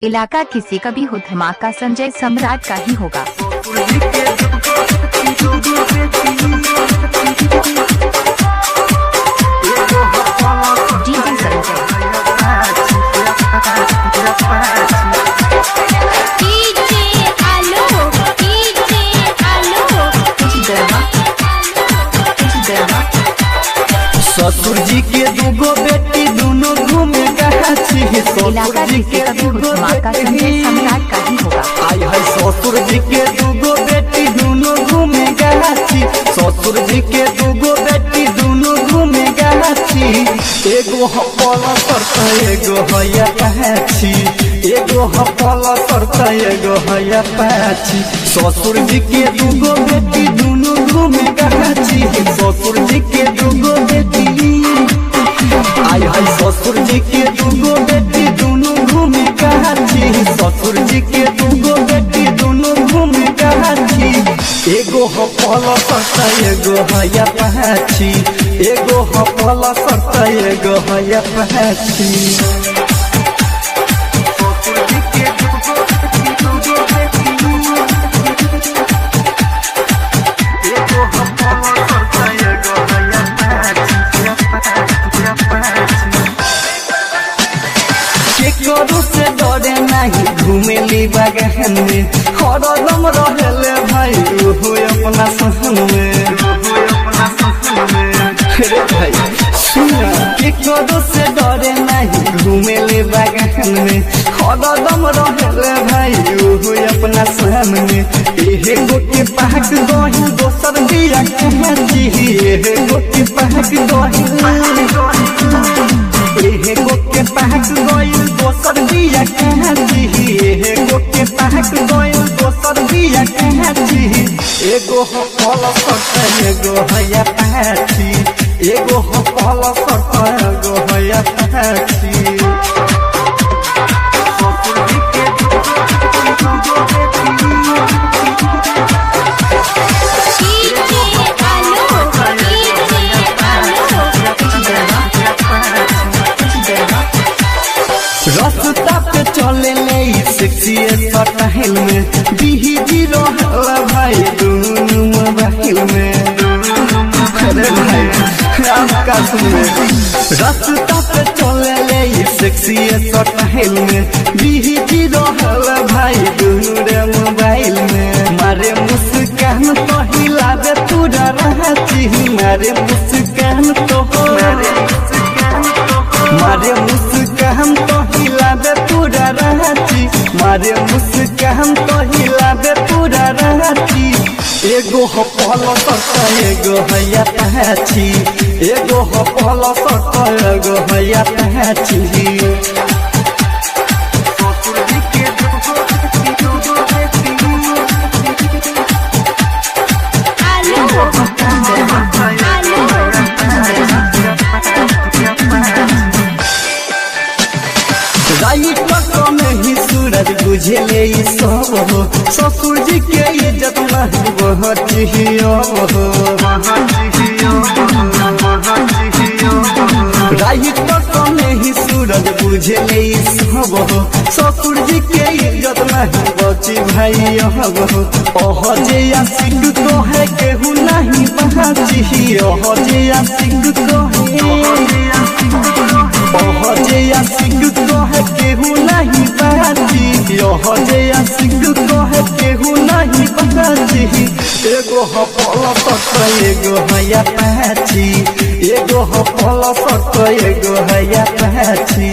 इलाका किसी का भी हो, धमाका संजय सम्राट का ही होगा। डीजे संजय ससुर जी के दूगो बेटी दोनों घूमे गया छी। इलाका किसी का भी हो, धमाका संजय सम्राट का ही होगा। आई है ससुर जी के दूगो बेटी दोनों घूमे गया छी। ससुर जी के दूगो बेटी दोनों घूमे गया छी। एगो हपला सरता एगो हैया पाछी, एगो हपला सरता एगो हैया पाछी। ससुर जी के दूगो बेटी दोनों घूमे गया छी। ससुर जी के दूगो बेटी आई है ससुर जी के दूगो बेटी दोनों घूमे गया छी। ससुर जी के दूगो बेटी दोनों घूमे गया छी। एगो हपला सरता एगो हैया पाछी, एगो हपला सरता एगो हैया पाछी। केकरो से डरे नहीं घूमेली बागान में, हरदम रहेले भाई ओहो अपना सहन में। रे भाई सुना, केकरो से डरे नहीं घूमेली बागान में, हरदम रहेले भाई ओहो अपना सहन में। एहे गोटे पाक गही दोसर बिया कहाँ जी, एहे गोटे पाक गही एहे गोटे पाक गइल दोसर बिया कहाँ जी, एहे गोटे पाक गइल दोसर बिया कहाँ जी। एगो हपला सरता एगो हैया पाछी, एगो हपला सरता एगो हैया पाछी। रास्ता पे चले ले सेक्सी स्टाइल में, बिही जीरो हल्ला भाई दोनों मोबाइल में। अरे भाई आपका सुने, रास्ता पे चले ले सेक्सी स्टाइल में, बिही जीरो हल्ला भाई दोनों रे मोबाइल में। मारे मुस्कान तो हिलावे पूरा रांची, मारे मुस्कान तो मारे मुस्कान तो हिलावे पूरा रांची, मारे मुस्कान तो हिलावे पूरा रांची। एगो हपला सरता एगो हैया पाछी, एगो हपला सरता एगो हैया पाछी। नहीं सूरज बुझले सब हो, ससुर जी के इज्जत नहीं बहुत ही नहीं सूरज बुझले सब हो, ससुर जी के इज्जत नहीं बची भाई ओह जे आशिक तो है केहू नहीं बची, ओह जे आशिक तो है ओह जे आशिक तो है केहू नहीं बची, ओह जे आशिक तो है केहू नहीं बची। एगो हपला सरता एगो हैया पाछी, एगो हपला सरता एगो हैया पाछी।